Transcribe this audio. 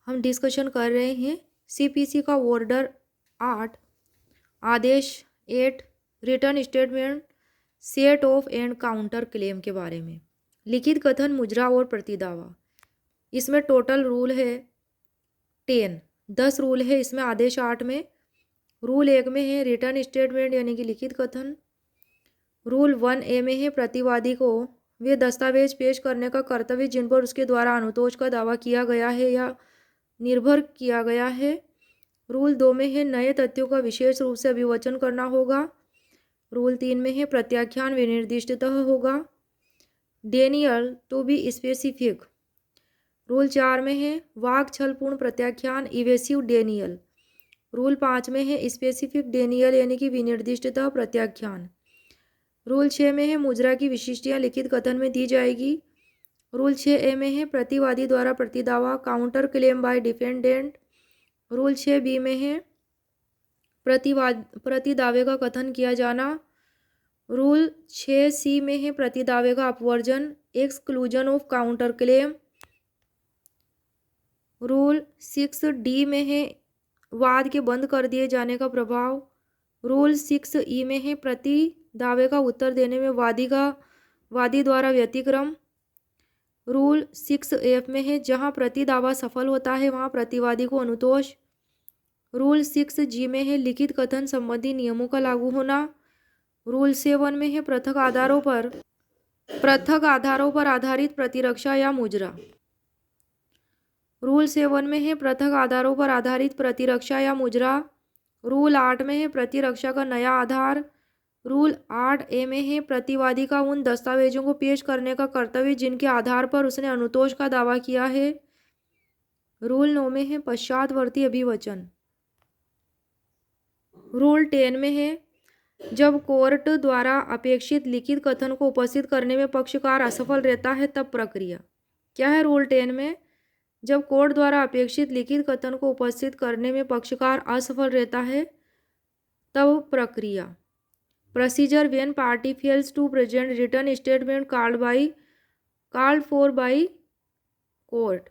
हम डिस्कशन कर रहे हैं सीपीसी का ऑर्डर 8, आदेश 8, return statement, set off and counter claim के बारे में। लिखित कथन, मुजरा और प्रतिदावा। इसमें टोटल रूल है 10 रूल है इसमें आदेश 8 में। रूल 1 में है रिटर्न स्टेटमेंट यानी कि लिखित कथन। रूल 1A में है प्रतिवादी को वे दस्तावेज पेश करने का कर्तव्य जिन पर उसके द्वारा अनुतोष का दावा किया गया है या निर्भर किया गया है। रूल 2 में है नए तथ्यों का विशेष रूप से अभिवचन करना होगा। रूल 3 में है प्रत्याख्यान विनिर्दिष्टतः होगा, denial to be specific. Rule 4 में है वाक छलपूर्ण प्रत्याख्यान, इवेसिव डेनियल। रूल 5 में है स्पेसिफिक डेनियल यानी कि विनिर्दिष्टतः प्रत्याख्यान। रूल 6 में है मुजरा की विशिष्टियाँ लिखित कथन में दी जाएगी। रूल 6A में है प्रतिवादी द्वारा प्रतिदावा, counter claim by defendant. Rule 6B में है प्रतिदावे का कथन किया जाना। रूल 6C में है प्रतिदावे का अपवर्जन, exclusion of counter claim. Rule 6D में है वाद के बंद कर दिए जाने का प्रभाव। रूल 6E में है प्रतिदावे का उत्तर देने में वादी द्वारा व्यतिक्रम। रूल 6F में है जहां प्रतिदावा सफल होता है वहां प्रतिवादी को अनुतोष। रूल 6G में है लिखित कथन संबंधी नियमों का लागू होना। रूल 7 में है पृथक आधारों पर आधारित प्रतिरक्षा या मुजरा। रूल 7 में है पृथक आधारों पर आधारित प्रतिरक्षा या मुजरा। रूल 8 में है प्रतिरक्षा का नया आधार। रूल 8A में है प्रतिवादी का उन दस्तावेजों को पेश करने का कर्तव्य जिनके आधार पर उसने अनुतोष का दावा किया है। रूल 9 में है पश्चातवर्ती अभिवचन। रूल 10 में है जब कोर्ट द्वारा अपेक्षित लिखित कथन को उपस्थित करने में पक्षकार असफल रहता है तब प्रक्रिया। क्या है रूल 10 में? जब कोर्ट द्वारा अपेक्षित लिखित कथन को उपस्थित करने में पक्षकार असफल रहता है तब प्रक्रिया। Procedure when party fails to present return statement called for by court.